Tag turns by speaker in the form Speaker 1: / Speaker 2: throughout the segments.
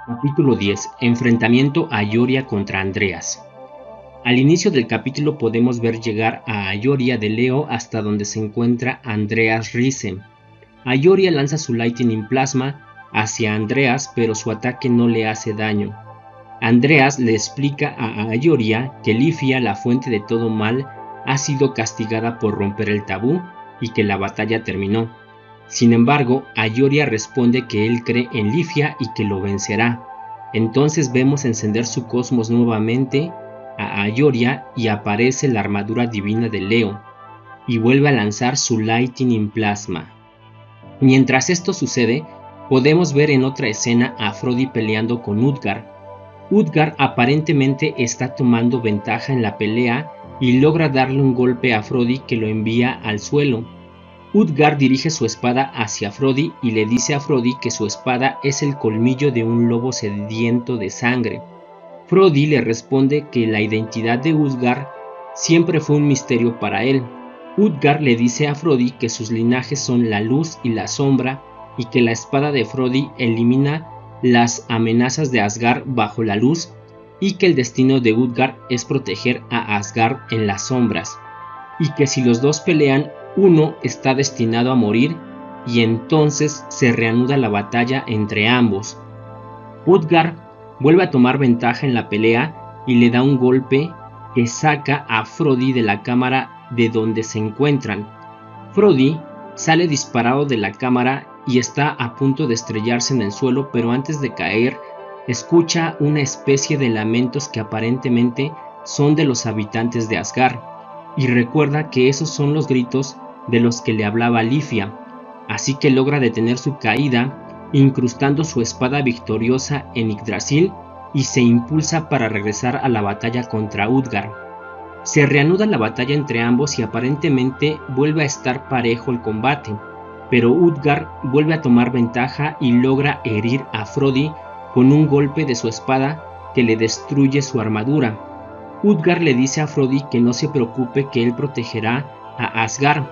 Speaker 1: Capítulo 10. Enfrentamiento a Ayoria contra Andreas. Al inicio del capítulo podemos ver llegar a Ayoria de Leo hasta donde se encuentra Andreas Riese. Ayoria lanza su Lightning Plasma hacia Andreas, pero su ataque no le hace daño. Andreas le explica a Ayoria que Lifia, la fuente de todo mal, ha sido castigada por romper el tabú y que la batalla terminó. Sin embargo, Ayoria responde que él cree en Lifia y que lo vencerá. Entonces vemos encender su cosmos nuevamente a Ayoria y aparece la armadura divina de Leo, y vuelve a lanzar su Lightning Plasma. Mientras esto sucede, podemos ver en otra escena a Frodi peleando con Utgar. Utgar aparentemente está tomando ventaja en la pelea y logra darle un golpe a Frodi que lo envía al suelo. Utgar dirige su espada hacia Frodi y le dice a Frodi que su espada es el colmillo de un lobo sediento de sangre. Frodi le responde que la identidad de Utgar siempre fue un misterio para él. Utgar le dice a Frodi que sus linajes son la luz y la sombra y que la espada de Frodi elimina las amenazas de Asgard bajo la luz y que el destino de Utgar es proteger a Asgard en las sombras y que si los dos pelean, uno está destinado a morir y entonces se reanuda la batalla entre ambos. Utgar vuelve a tomar ventaja en la pelea y le da un golpe que saca a Frodi de la cámara de donde se encuentran. Frodi sale disparado de la cámara y está a punto de estrellarse en el suelo, pero antes de caer escucha una especie de lamentos que aparentemente son de los habitantes de Asgard, y recuerda que esos son los gritos de los que le hablaba Lifia, así que logra detener su caída incrustando su espada victoriosa en Yggdrasil y se impulsa para regresar a la batalla contra Utgar. Se reanuda la batalla entre ambos y aparentemente vuelve a estar parejo el combate, pero Utgar vuelve a tomar ventaja y logra herir a Frodi con un golpe de su espada que le destruye su armadura. Utgar le dice a Frodi que no se preocupe, que él protegerá a Asgard,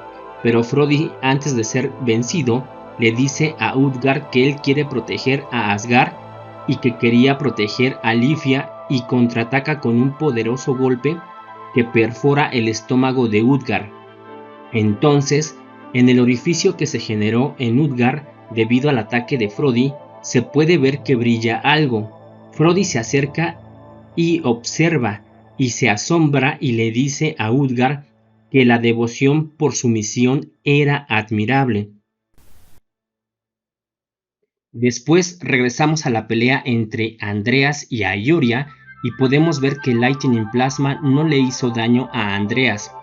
Speaker 1: pero Frodi, antes de ser vencido, le dice a Utgar que él quiere proteger a Asgard y que quería proteger a Lifia, y contraataca con un poderoso golpe que perfora el estómago de Utgar. Entonces, en el orificio que se generó en Utgar debido al ataque de Frodi, se puede ver que brilla algo. Frodi se acerca y observa y se asombra y le dice a Utgar que la devoción por su misión era admirable. Después regresamos a la pelea entre Andreas y Ayoria y podemos ver que Lightning Plasma no le hizo daño a Andreas.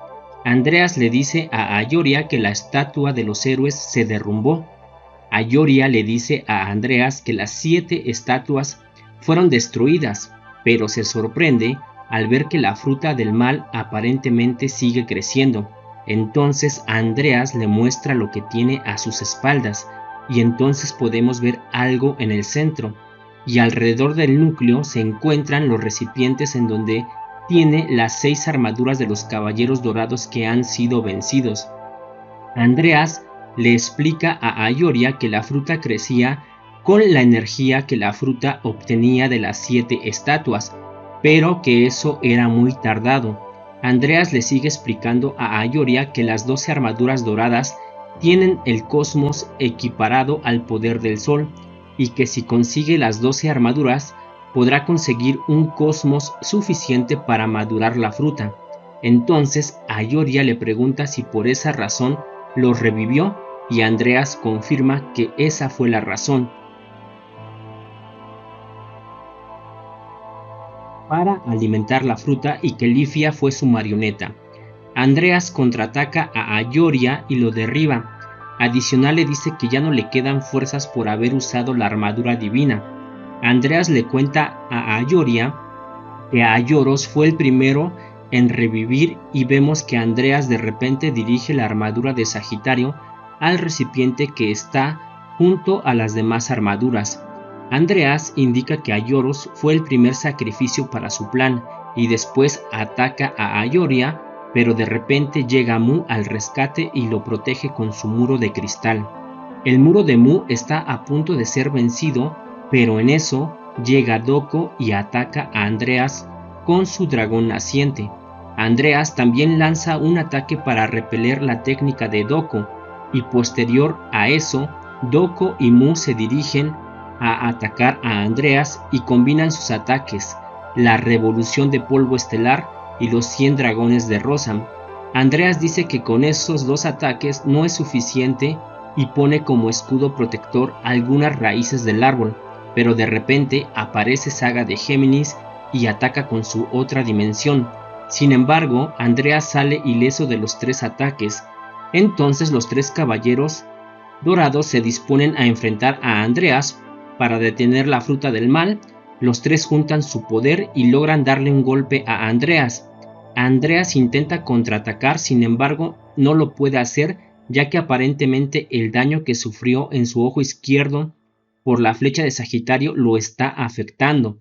Speaker 1: Andreas le dice a Ayoria que la estatua de los héroes se derrumbó. Ayoria le dice a Andreas que las 7 estatuas fueron destruidas, pero se sorprende al ver que la fruta del mal aparentemente sigue creciendo. Entonces Andreas le muestra lo que tiene a sus espaldas, y entonces podemos ver algo en el centro, y alrededor del núcleo se encuentran los recipientes en donde tiene las 6 armaduras de los caballeros dorados que han sido vencidos. Andreas le explica a Ayoria que la fruta crecía con la energía que la fruta obtenía de las 7 estatuas, pero que eso era muy tardado. Andreas le sigue explicando a Ayoria que las 12 armaduras doradas tienen el cosmos equiparado al poder del sol, y que si consigue las 12 armaduras podrá conseguir un cosmos suficiente para madurar la fruta. Entonces Ayoria le pregunta si por esa razón lo revivió, y Andreas confirma que esa fue la razón, para alimentar la fruta, y que Lifia fue su marioneta. Andreas contraataca a Ayoria y lo derriba. Adicional le dice que ya no le quedan fuerzas por haber usado la armadura divina. Andreas le cuenta a Ayoria que Aioros fue el primero en revivir, y vemos que Andreas de repente dirige la armadura de Sagitario al recipiente que está junto a las demás armaduras. Andreas indica que Aioros fue el primer sacrificio para su plan, y después ataca a Ayoria, pero de repente llega Mu al rescate y lo protege con su muro de cristal. El muro de Mu está a punto de ser vencido, pero en eso llega Doko y ataca a Andreas con su dragón naciente. Andreas también lanza un ataque para repeler la técnica de Doko, y posterior a eso, Doko y Mu se dirigen a atacar a Andreas y combinan sus ataques, la revolución de polvo estelar y los 100 dragones de Rosam. Andreas dice que con esos dos ataques no es suficiente y pone como escudo protector algunas raíces del árbol, pero de repente aparece Saga de Géminis y ataca con su otra dimensión. Sin embargo, Andreas sale ileso de los 3 ataques. Entonces los 3 caballeros dorados se disponen a enfrentar a Andreas para detener la fruta del mal. Los 3 juntan su poder y logran darle un golpe a Andreas. Andreas intenta contraatacar, sin embargo no lo puede hacer, ya que aparentemente el daño que sufrió en su ojo izquierdo por la flecha de Sagitario lo está afectando.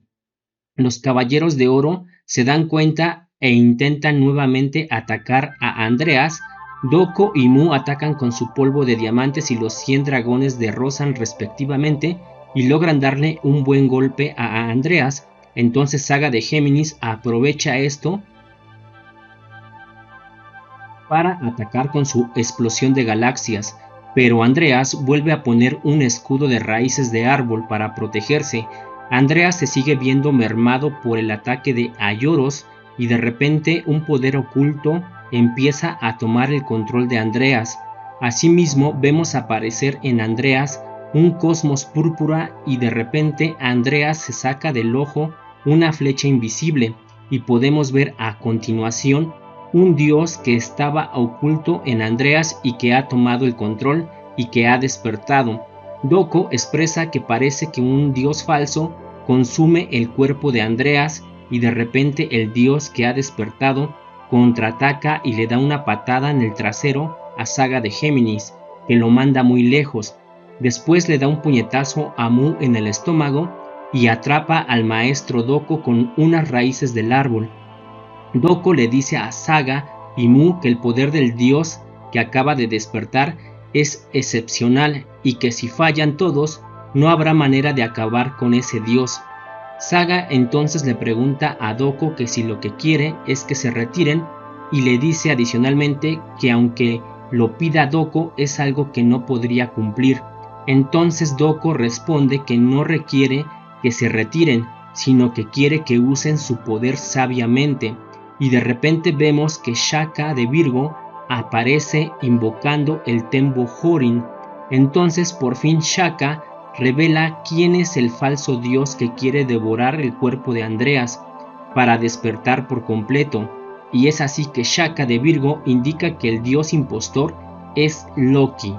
Speaker 1: Los caballeros de oro se dan cuenta e intentan nuevamente atacar a Andreas. Doko y Mu atacan con su polvo de diamantes y los 100 dragones de Rosam respectivamente y logran darle un buen golpe a Andreas. Entonces Saga de Géminis aprovecha esto para atacar con su explosión de galaxias, pero Andreas vuelve a poner un escudo de raíces de árbol para protegerse. Andreas se sigue viendo mermado por el ataque de Aioros y de repente un poder oculto empieza a tomar el control de Andreas. Asimismo vemos aparecer en Andreas un cosmos púrpura y de repente Andreas se saca del ojo una flecha invisible y podemos ver a continuación un dios que estaba oculto en Andreas y que ha tomado el control y que ha despertado. Doko expresa que parece que un dios falso consume el cuerpo de Andreas y de repente el dios que ha despertado contraataca y le da una patada en el trasero a Saga de Géminis, que lo manda muy lejos. Después le da un puñetazo a Mu en el estómago y atrapa al maestro Doko con unas raíces del árbol. Doko le dice a Saga y Mu que el poder del dios que acaba de despertar es excepcional y que si fallan todos, no habrá manera de acabar con ese dios. Saga entonces le pregunta a Doko que si lo que quiere es que se retiren y le dice adicionalmente que aunque lo pida Doko es algo que no podría cumplir. Entonces Doko responde que no requiere que se retiren, sino que quiere que usen su poder sabiamente. Y de repente vemos que Shaka de Virgo aparece invocando el Tembo Horin. Entonces por fin Shaka revela quién es el falso dios que quiere devorar el cuerpo de Andreas para despertar por completo, y es así que Shaka de Virgo indica que el dios impostor es Loki.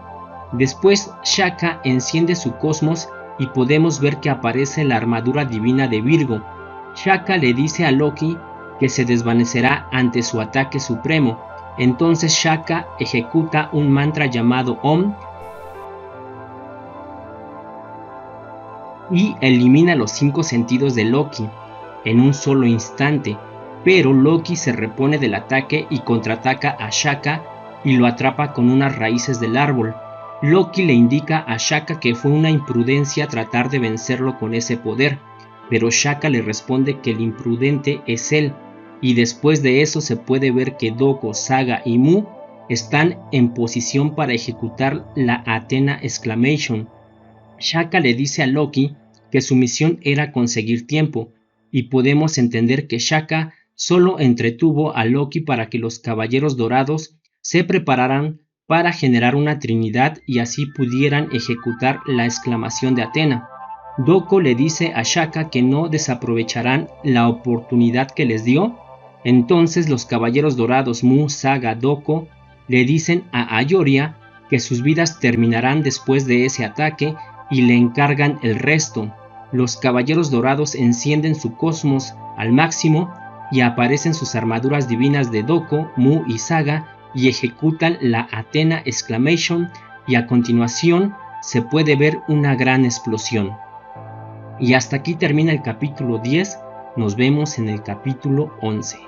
Speaker 1: Después Shaka enciende su cosmos y podemos ver que aparece la armadura divina de Virgo. Shaka le dice a Loki que se desvanecerá ante su ataque supremo. Entonces Shaka ejecuta un mantra llamado Om y elimina los 5 sentidos de Loki en un solo instante, pero Loki se repone del ataque y contraataca a Shaka y lo atrapa con unas raíces del árbol. Loki le indica a Shaka que fue una imprudencia tratar de vencerlo con ese poder, pero Shaka le responde que el imprudente es él, y después de eso se puede ver que Doko, Saga y Mu están en posición para ejecutar la Athena Exclamation. Shaka le dice a Loki que su misión era conseguir tiempo, y podemos entender que Shaka solo entretuvo a Loki para que los caballeros dorados se prepararan para generar una trinidad y así pudieran ejecutar la exclamación de Athena. Doko le dice a Shaka que no desaprovecharán la oportunidad que les dio. Entonces los caballeros dorados Mu, Saga, Doko le dicen a Aioria que sus vidas terminarán después de ese ataque y le encargan el resto. Los caballeros dorados encienden su cosmos al máximo y aparecen sus armaduras divinas de Doko, Mu y Saga y ejecutan la Athena Exclamation, y a continuación se puede ver una gran explosión. Y hasta aquí termina el capítulo 10, nos vemos en el capítulo 11.